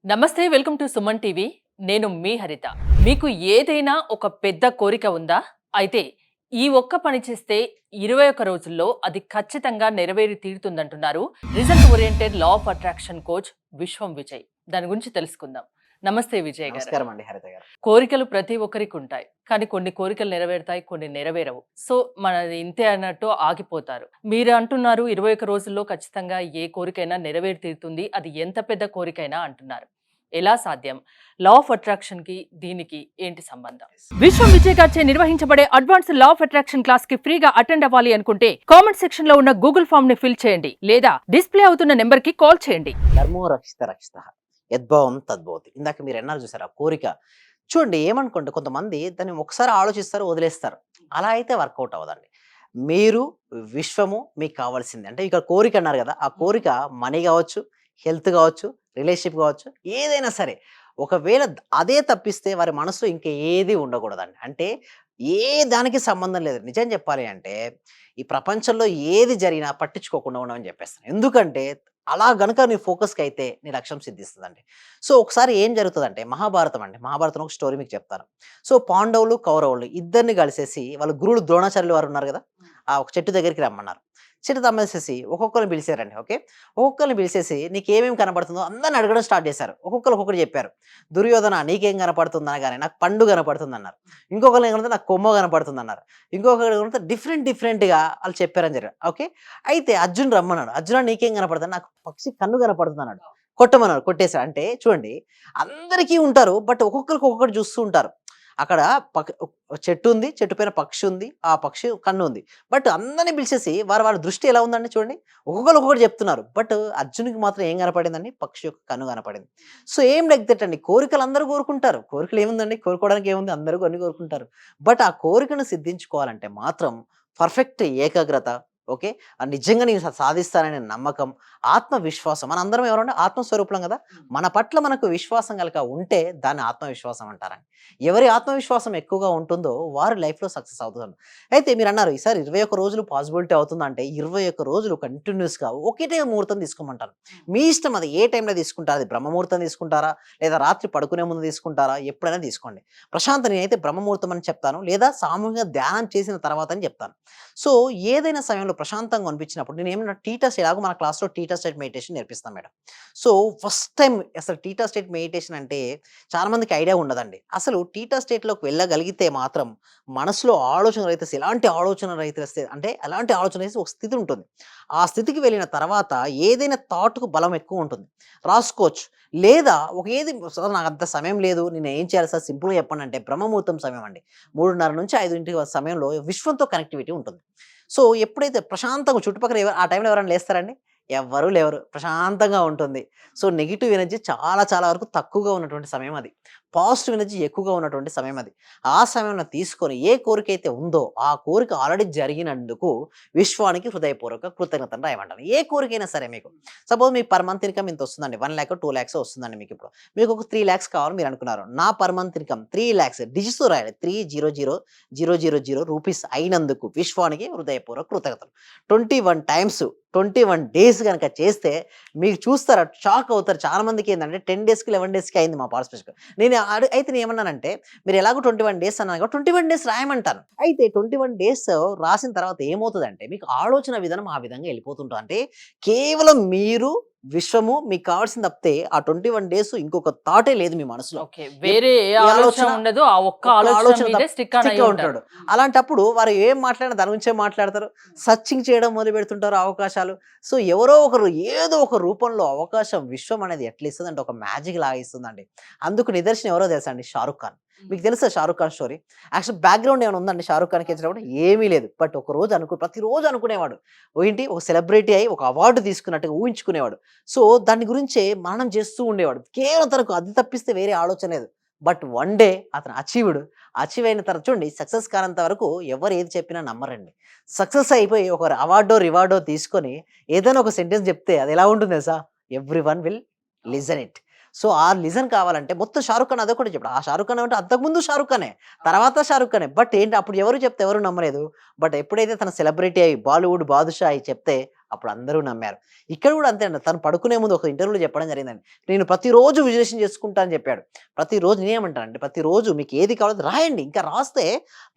నమస్తే welcome to Suman TV. నేను మీ హరిత. మీకు ఏదైనా ఒక పెద్ద కోరిక ఉందా? అయితే ఈ ఒక్క పని చేస్తే 21 రోజుల్లో అది ఖచ్చితంగా నెరవేరి తీరుతుందంటున్నారు result oriented law of attraction coach Viswam Vijay. దాని గురించి తెలుసుకుందాం. నమస్తే విజయ్ గారు. నమస్కారం అండి హరిత గారు. కోరికలు ప్రతి ఒక్కరికి ఉంటాయి, కానీ కొన్ని కోరికలు నెరవేరుతాయి, కొన్ని నెరవేరవు. సో మనది ఇంతే అన్నట్టు ఆగిపోతారు. మీరు అంటున్నారు 21 రోజుల్లో ఖచ్చితంగా ఏ కోరికైనా నెరవేరి తీరుతుంది, అది ఎంత పెద్ద కోరికైనా అంటున్నారు. ఎలా సాధ్యం? లా ఆఫ్ అట్రాక్షన్ కి దీనికి ఏంటి సంబంధం? విశ్వం విజయ్ గారిచే నిర్వహించబడే advance law of attraction class కి ఫ్రీగా అటెండ్ అవ్వాలి అనుకుంటే కామెంట్ సెక్షన్ లో ఉన్న గూగుల్ ఫామ్ ని ఫిల్ చేయండి, లేదా డిస్ప్లే అవుతున్న నెంబర్ కి కాల్ చేయండి. ధర్మో రక్షిత రక్షిత యద్భావం తద్భవతి. ఇందాక మీరు ఎన్నారు చూసారా కోరిక. చూడండి ఏమనుకోండి, కొంతమంది దాన్ని ఒకసారి ఆలోచిస్తారు, వదిలేస్తారు. అలా అయితే వర్కౌట్ అవ్వదండి. మీరు విశ్వము మీకు కావాల్సింది అంటే ఇక్కడ కోరిక అన్నారు కదా, ఆ కోరిక మనీ కావచ్చు, హెల్త్ కావచ్చు, రిలేషన్షిప్ కావచ్చు, ఏదైనా సరే. ఒకవేళ అదే తప్పిస్తే వారి మనసులో ఇంకా ఏది ఉండకూడదండి. అంటే ఏ దానికి సంబంధం లేదు. నిజం చెప్పాలి అంటే ఈ ప్రపంచంలో ఏది జరిగినా పట్టించుకోకుండా ఉండమని చెప్పేస్తాను. ఎందుకంటే అలా గనుక నీ ఫోకస్కి అయితే నీ లక్ష్యం సిద్ధిస్తుందండి. సో ఒకసారి ఏం జరుగుతుందంటే మహాభారతం అండి. మహాభారతం ఒక స్టోరీ మీకు చెప్తాను. సో పాండవులు కౌరవులు ఇద్దరిని కలిసేసి వాళ్ళ గురువులు ద్రోణాచార్యులు వారు ఉన్నారు కదా, ఆ ఒక చెట్టు దగ్గరికి రమ్మన్నారు. చెట్టు తమ్మేసేసి ఒక్కొక్కరిని పిలిచారండి. ఓకే, ఒక్కొక్కరిని పిలిచేసి నీకేమేమి కనపడుతుందో అందరిని అడగడం స్టార్ట్ చేశారు. ఒక్కొక్కరు ఒక్కొక్కటి చెప్పారు. దుర్యోధన నీకేం కనపడుతుంది అనగానే నాకు పండు కనపడుతుంది అన్నారు. ఇంకొకరు ఏమంటే నాకు కొమ్మ కనపడుతుంది అన్నారు. ఇంకొకరు ఏమంటే డిఫరెంట్గా వాళ్ళు చెప్పారని జరిగారు. ఓకే, అయితే అర్జున్ రమ్మన్నాడు. అర్జున నీకేం కనపడుతుంది? నాకు పక్షి కన్ను కనపడుతుంది అన్నాడు. కొట్టమన్నారు, కొట్టేశారు. అంటే చూడండి అందరికీ ఉంటారు, బట్ ఒక్కొక్కరికి ఒక్కొక్కటి చూస్తూ ఉంటారు. అక్కడ చెట్టు ఉంది, చెట్టు పైన పక్షి ఉంది, ఆ పక్షి కన్ను ఉంది. బట్ అందరిని పిలిచేసి వారి దృష్టి ఎలా ఉందండి చూడండి, ఒక్కొక్కరు ఒక్కొక్కటి చెప్తున్నారు. బట్ అర్జునుడికి మాత్రం ఏం కనపడిందండి? పక్షి యొక్క కన్ను కనపడింది. సో ఏం లెగ్గటండి, కోరికలు అందరూ కోరుకుంటారు. కోరికలు ఏముందండి, కోరుకోవడానికి ఏముంది, అందరూ అన్ని కోరుకుంటారు. బట్ ఆ కోరికను సిద్ధించుకోవాలంటే మాత్రం పర్ఫెక్ట్ ఏకాగ్రత, ఓకే, నిజంగా నేను సాధిస్తాననే నమ్మకం, ఆత్మవిశ్వాసం. మన అందరం ఎవరంటే ఆత్మస్వరూపం కదా. మన పట్ల మనకు విశ్వాసం కనుక ఉంటే దాన్ని ఆత్మవిశ్వాసం అంటారండి. ఎవరి ఆత్మవిశ్వాసం ఎక్కువగా ఉంటుందో వారు లైఫ్లో సక్సెస్ అవుతుంది. అయితే మీరు అన్నారు ఈసారి 21 రోజులు పాసిబిలిటీ అవుతుందంటే 21 రోజులు కంటిన్యూస్గా ఒకటే ముహూర్తం తీసుకోమంటారు. మీ ఇష్టం, అది ఏ టైంలో తీసుకుంటారు. అది బ్రహ్మముహూర్తం తీసుకుంటారా, లేదా రాత్రి పడుకునే ముందు తీసుకుంటారా, ఎప్పుడైనా తీసుకోండి. ప్రశాంత్ నేనైతే బ్రహ్మముహూర్తం అని చెప్తాను, లేదా సామూహిక ధ్యానం చేసిన తర్వాత అని చెప్తాను. సో ఏదైనా సమయంలో ప్రశాంతంగా అనిపించినప్పుడు నేను ఏమన్నా టీటా స్టేట్, ఎలాగో మన క్లాస్లో టీటా స్టేట్ మెడిటేషన్ నేర్పిస్తాం మేడం. సో ఫస్ట్ టైం అసలు టీటా స్టేట్ మెడిటేషన్ అంటే చాలా మందికి ఐడియా ఉండదండి. అసలు టీటా స్టేట్లోకి వెళ్ళగలిగితే మాత్రం మనసులో ఆలోచన రైతే, ఎలాంటి ఆలోచన రైతే అంటే ఎలాంటి ఆలోచన వేసి ఒక స్థితి ఉంటుంది. ఆ స్థితికి వెళ్ళిన తర్వాత ఏదైనా థాట్కు బలం ఎక్కువ ఉంటుంది. రాసుకోవచ్చు, లేదా ఒక ఏది నాకు అంత సమయం లేదు, నేను ఏం చేయాలి సార్ సింపుల్గా చెప్పండి అంటే బ్రహ్మముహూర్తం సమయం అండి. 3:30 నుంచి 5 సమయంలో విశ్వంతో కనెక్టివిటీ ఉంటుంది. సో ఎప్పుడైతే ప్రశాంతంగా చుట్టుపక్కల ఆ టైంలో ఎవరైనా లేస్తారండి? ఎవ్వరూ లేవరు. ప్రశాంతంగా ఉంటుంది. సో నెగెటివ్ ఎనర్జీ చాలా వరకు తక్కువగా ఉన్నటువంటి సమయం అది. పాజిటివ్ ఎనర్జీ ఎక్కువగా ఉన్నటువంటి సమయం అది. ఆ సమయంలో తీసుకొని ఏ కోరిక అయితే ఉందో ఆ కోరిక ఆల్రెడీ జరిగినందుకు విశ్వానికి హృదయపూర్వక కృతజ్ఞతను రాయమంటాను. ఏ కోరికైనా సరే మీకు సపోజ్ మీకు పర్ మంత్ ఇన్కమ్ ఇంత వస్తుందండి, 1 lakh 2 lakhs వస్తుందండి మీకు. ఇప్పుడు మీకు ఒక 3 lakhs కావాలని మీరు అనుకున్నారు. నా పర్ మంత్ ఇన్కమ్ 3 lakhs డిజిట్స్‌తో రాయాలి. 300000 రూపీస్ అయినందుకు విశ్వానికి హృదయపూర్వక కృతజ్ఞతలు. 21 టైమ్స్ 21 డేస్ గనక చేస్తే మీకు చూస్తారా, షాక్ అవుతారు. చాలా మందికి ఏందంటే 10 డేస్‌కి 11 డేస్‌కి అయింది మా పార్టిసిపేషన్. అయితే నేనేమన్నానంటే మీరు ఎలాగో 21 డేస్ అన్నారు కాబట్టి 21 డేస్ రాయమంటాను. అయితే 21 డేస్ రాసిన తర్వాత ఏమవుతదంటే మీకు ఆలోచన విధానం ఆ విధంగా వెళ్ళిపోతుంటది. అంటే కేవలం మీరు విశ్వము మీకు కావాల్సింది తప్పితే ఆ 21 డేస్ ఇంకొక థాటే లేదు మీ మనసులో. ఓకే, వేరే ఏ ఆలోచన ఉండదు. ఆ ఒక్క ఆలోచన మీదే స్టిక్ అయి ఉంటాడు. అలాంటప్పుడు వారు ఏం మాట్లాడినా దాని గురించే మాట్లాడతారు. సర్చింగ్ చేయడం మొదలు పెడుతుంటారు అవకాశాలు. సో ఎవరో ఒకరు ఏదో ఒక రూపంలో అవకాశం విశ్వం అనేది ఎట్లా ఇస్తుందంటే ఒక మ్యాజిక్ లాగా ఇస్తుందండి. అందుకు నిదర్శనం ఎవరో తెలుసా అండి? షారుఖ్ ఖాన్. మీకు తెలుసా Shahrukh Khan story? Actual background ఏమైనా ఉందండి షారుఖ్ ఖాన్కి ఇచ్చినప్పుడు? ఏమీ లేదు. బట్ ప్రతిరోజు అనుకునేవాడు ఏంటి, ఒక సెలబ్రిటీ అయ్యి ఒక అవార్డు తీసుకున్నట్టుగా ఊహించుకునేవాడు. సో దాని గురించే మననం చేస్తూ ఉండేవాడు. కేవలం తనకు అది తప్పిస్తే వేరే ఆలోచన లేదు. బట్ వన్ డే అతను అచీవ్ అయిన తర్వాత చూడండి, సక్సెస్ కానంత వరకు ఎవరు ఏది చెప్పినా నమ్మరండి. సక్సెస్ అయిపోయి ఒక రివార్డో తీసుకొని ఏదైనా ఒక సెంటెన్స్ చెప్తే అది ఎలా ఉంటుంది తెలుసా? Everyone will listen it. So ఆ లిజన్ కావాలంటే మొత్తం షారుఖ్ ఖాన్ అదొకటి చెప్పాడు. ఆ షారుఖ్ ఖాన్ అంటే అంతకుముందు షారుఖ్ ఖానే, తర్వాత షారుఖ్ ఖానే. బట్ ఏంటి అప్పుడు ఎవరు చెప్తే ఎవరు నమ్మలేదు. బట్ ఎప్పుడైతే తన సెలబ్రిటీ అయ్యి బాలీవుడ్ బాదుషా అయి చెప్తే అప్పుడు అందరూ నమ్మారు. ఇక్కడ కూడా అంతే అండి. తను పడుకునే ముందు ఒక ఇంటర్వ్యూలో చెప్పడం జరిగిందండి. నేను ప్రతిరోజు విజులేషన్ చేసుకుంటా అని చెప్పాడు. ప్రతిరోజు నేనేమంటానండి, ప్రతిరోజు మీకు ఏది కావాలో అది రాయండి. ఇంకా రాస్తే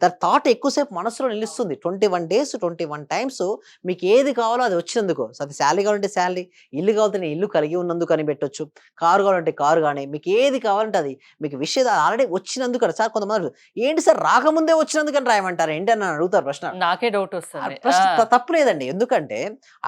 దాని థాట్ ఎక్కువసేపు మనసులో నిలుస్తుంది. 21 డేస్ 21 టైమ్స్ మీకు ఏది కావాలో అది వచ్చినందుకు. సో అది శాలరీ కావాలంటే శాలరీ, ఇల్లు కావాలంటే ఇల్లు కలిగి ఉన్నందుకు అని పెట్టొచ్చు. కారు కావాలంటే కారు గాని, మీకు ఏది కావాలంటే అది. మీకు విషయం ఆల్రెడీ వచ్చినందుకు అని. సార్ కొంతమంది అడుగుతారు, ఏంటి సార్ రాకముందే వచ్చినందుకని రాయమంటారు ఏంటి అని నన్ను అడుగుతారు ప్రశ్న. నాకే డౌట్ ఆ వస్తుంది. ప్రశ్న తప్పు లేదండి. ఎందుకంటే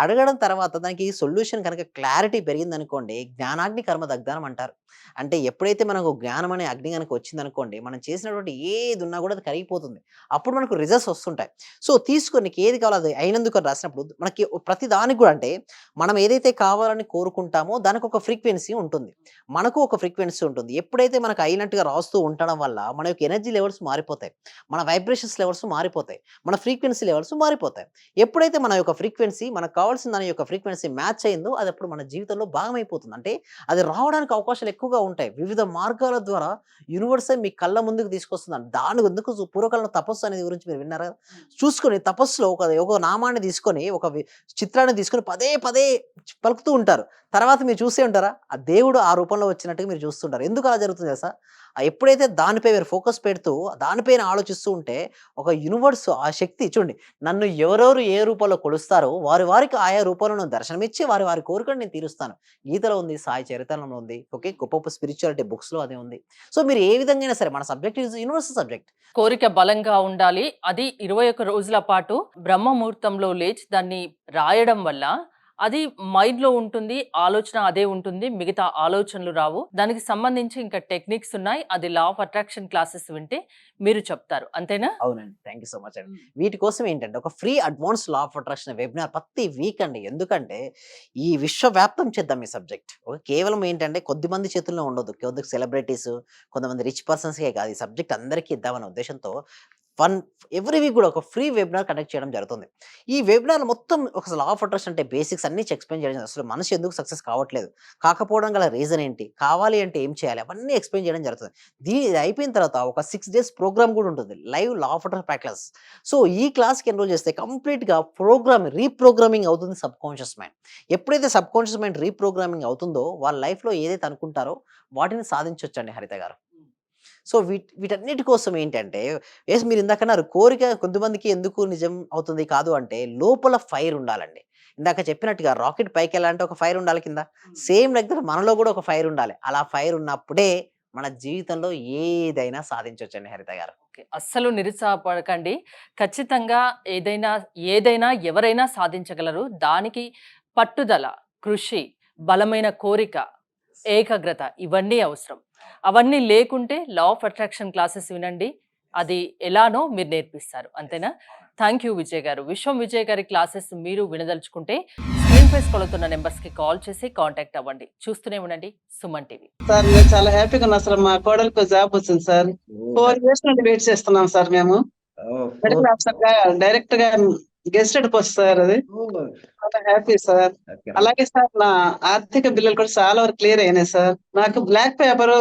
అడగడం తర్వాత దానికి సొల్యూషన్ కనుక క్లారిటీ పెరిగిందనుకోండి, జ్ఞానాగ్ని కర్మ దగ్ధానం అంటారు. అంటే ఎప్పుడైతే మనకు జ్ఞానం అనే అగ్ని గనుక వచ్చిందనుకోండి, మనం చేసినటువంటి ఏది ఉన్నా కూడా అది కరిగిపోతుంది. అప్పుడు మనకు రిజల్ట్స్ వస్తుంటాయి. సో తీసుకొని నీకు ఏది కావాలో అది అయినందుకు అని రాసినప్పుడు మనకి ప్రతి దానికి కూడా అంటే మనం ఏదైతే కావాలని కోరుకుంటామో దానికి ఒక ఫ్రీక్వెన్సీ ఉంటుంది. మనకు ఒక ఫ్రీక్వెన్సీ ఉంటుంది. ఎప్పుడైతే మనకు అయినట్టుగా రాస్తూ ఉండడం వల్ల మన యొక్క ఎనర్జీ లెవెల్స్ మారిపోతాయి. మన వైబ్రేషన్స్ లెవెల్స్ మారిపోతాయి. మన ఫ్రీక్వెన్సీ లెవెల్స్ మారిపోతాయి. ఎప్పుడైతే మన యొక్క ఫ్రీక్వెన్సీ మనకు కావాల్సిన దాని యొక్క ఫ్రీక్వెన్సీ మ్యాచ్ అయిందో అది అప్పుడు మన జీవితంలో భాగమైపోతుంది. అంటే అది రావడానికి అవకాశాలు ఎక్కువగా ఉంటాయి. వివిధ మార్గాల ద్వారా యూనివర్సే మీ కళ్ళ ముందుకు తీసుకొస్తుందండి. దాని ఎందుకు పూర్వకాలంలో తపస్సు అనేది గురించి మీరు విన్నారా? చూసుకొని తపస్సులో ఒక నామాన్ని తీసుకొని ఒక చిత్రాన్ని తీసుకొని పదే పదే పలుకుతూ ఉంటారు. తర్వాత మీరు చూసే ఉంటారా ఆ దేవుడు ఆ రూపంలో వచ్చినట్టుగా మీరు చూస్తుంటారు. ఎందుకు అలా జరుగుతుంది తెలుసా? ఎప్పుడైతే దానిపై మీరు ఫోకస్ పెడుతూ దానిపైన ఆలోచిస్తూ ఉంటే ఒక యూనివర్స్ ఆ శక్తి చూడండి, నన్ను ఎవరెవరు ఏ రూపంలో కొలుస్తారో వారి వారికి ఆయా రూపంలో దర్శనమిచ్చి వారి వారి కోరికను నేను తీరుస్తాను. గీతలో ఉంది, సాయి చరిత్రలో ఉంది, ఓకే, గొప్ప గొప్ప స్పిరిచువాలిటీ బుక్స్లో అదే ఉంది. సో మీరు ఏ విధంగా అయినా సరే మన సబ్జెక్ట్ ఈజ్ యూనివర్సల్ సబ్జెక్ట్. కోరిక బలంగా ఉండాలి. అది 21 రోజుల పాటు బ్రహ్మ ముహూర్తంలో లేచి దాన్ని రాయడం వల్ల అది మైండ్‌లో ఉంటుంది. ఆలోచన అదే ఉంటుంది. మిగతా ఆలోచనలు రావు. దానికి సంబంధించి ఇంకా టెక్నిక్స్ ఉన్నాయి. అది లా ఆఫ్ అట్రాక్షన్ క్లాసెస్ వింటే మీరు చెప్తారు. అంతేనా? అవునండి. థ్యాంక్ యూ సో మచ్ అండి. వీటి కోసం ఏంటంటే ఒక free advance law of attraction webinar ప్రతి వీక్ అండి. ఎందుకంటే ఈ విశ్వవ్యాప్తం చేద్దాం ఈ సబ్జెక్ట్. ఓకే, కేవలం ఏంటంటే కొద్దిమంది చేతుల్లో ఉండదు. కొద్ది సెలబ్రిటీస్, కొంతమంది రిచ్ పర్సన్స్‌కే కాదు. ఈ సబ్జెక్ట్ అందరికీ ఇద్దామనే ఉద్దేశంతో ఎవ్రీ వీక్ కూడా ఒక ఫ్రీ వెబినార్ కండక్ట్ చేయడం జరుగుతుంది. ఈ వెబినార్ మొత్తం ఒక లా ఆఫ్ అట్రాక్షన్ అంటే బేసిక్స్ అన్ని ఎక్స్‌ప్లెయిన్ చేయడం. అసలు మనిషి ఎందుకు సక్సెస్ కావట్లేదు, కాకపోవడం గల రీజన్ ఏంటి, కావాలి అంటే ఏం చేయాలి, అవన్నీ ఎక్స్‌ప్లెయిన్ చేయడం జరుగుతుంది. ఇది అయిపోయిన తర్వాత ఒక 6 డేస్ ప్రోగ్రామ్ కూడా ఉంటుంది. Live law of attraction practice. So ఈ క్లాస్‌కి ఎన్రోల్ చేస్తే కంప్లీట్‌గా రీప్రోగ్రామింగ్ అవుతుంది సబ్‌కాన్షియస్ మైండ్. ఎప్పుడైతే సబ్‌కాన్షియస్ మైండ్ రీప్రోగ్రామింగ్ అవుతుందో వాళ్ళ లైఫ్‌లో ఏదైతే అనుకుంటారో వాటిని సాధించొచ్చండి హరిత గారు. సో వీటన్నిటి కోసం ఏంటంటే మీరు ఇందాకన్నారు కోరిక కొంతమందికి ఎందుకు నిజం అవుతుంది కాదు అంటే లోపల ఫైర్ ఉండాలండి. ఇందాక చెప్పినట్టుగా రాకెట్ పైకి వెళ్ళాలంటే ఒక ఫైర్ ఉండాలి కింద. సేమ్ లైక్ దట్ మనలో కూడా ఒక ఫైర్ ఉండాలి. అలా ఫైర్ ఉన్నప్పుడే మన జీవితంలో ఏదైనా సాధించొచ్చండి హరిత గారు. ఓకే. అస్సలు నిరుత్సాహపడకండి. ఖచ్చితంగా ఏదైనా ఎవరైనా సాధించగలరు. దానికి పట్టుదల, కృషి, బలమైన కోరిక, ఏకాగ్రత ఇవన్నీ అవసరం. అవన్నీ లేకుంటే లా ఆఫ్ అట్రాక్షన్ క్లాసెస్ వినండి. అది ఎలానో మీరు నేర్పిస్తారు. అంతేనా? థ్యాంక్ యూ విజయ్ గారు. విశ్వం విజయ్ గారి క్లాసెస్ మీరు వినదలుచుకుంటే స్క్రీన్ పై స్క్రోల్ అవుతున్న నెంబర్స్‌కి కాల్ చేసి కాంటాక్ట్ అవ్వండి. చూస్తూనే ఉండండి సుమన్ టీవీ. సార్ మేము చాలా హ్యాపీగా ఉన్నాం సార్. మా కోడలికి జాబ్ వచ్చింది సార్. 4 ఇయర్స్ నుండి వెయిట్ చేస్తున్నాం సార్ మేము. మెడికల్ ఆఫీసర్ గా డైరెక్ట్ గా గెస్టెడ్ పోస్ట్ సార్. అది చాలా హ్యాపీ సార్. అలాగే సార్ నా ఆర్థిక బిల్లులు కూడా చాలా వరకు క్లియర్ అయినాయి సార్. నాకు బ్లాక్ పేపర్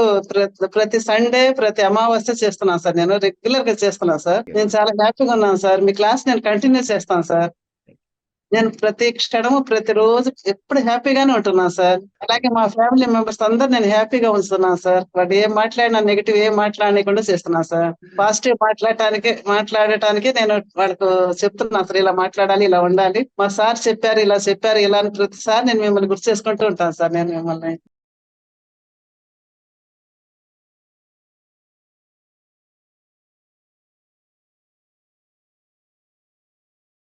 ప్రతి సండే ప్రతి అమావాస్య చేస్తున్నాను సార్. నేను రెగ్యులర్ గా చేస్తున్నాను సార్. నేను చాలా హ్యాపీగా ఉన్నాను సార్. మీ క్లాస్ నేను కంటిన్యూ చేస్తాను సార్. నేను ప్రతి క్షణము ప్రతిరోజు ఎప్పుడు హ్యాపీగానే ఉంటున్నాను సార్. అలాగే మా ఫ్యామిలీ మెంబర్స్ అందరు నేను హ్యాపీగా ఉంచుతున్నాను సార్. వాడు ఏం మాట్లాడినా నెగిటివ్ ఏం మాట్లాడకుండా చేస్తున్నాను సార్. పాజిటివ్ మాట్లాడటానికి నేను వాళ్ళకు చెప్తున్నాను సార్. ఇలా మాట్లాడాలి, ఇలా ఉండాలి, మా సార్ చెప్పారు, ఇలా చెప్పారు, ఇలా అని ప్రతిసారి నేను మిమ్మల్ని గుర్తు చేసుకుంటూ ఉంటాను సార్. నేను మిమ్మల్ని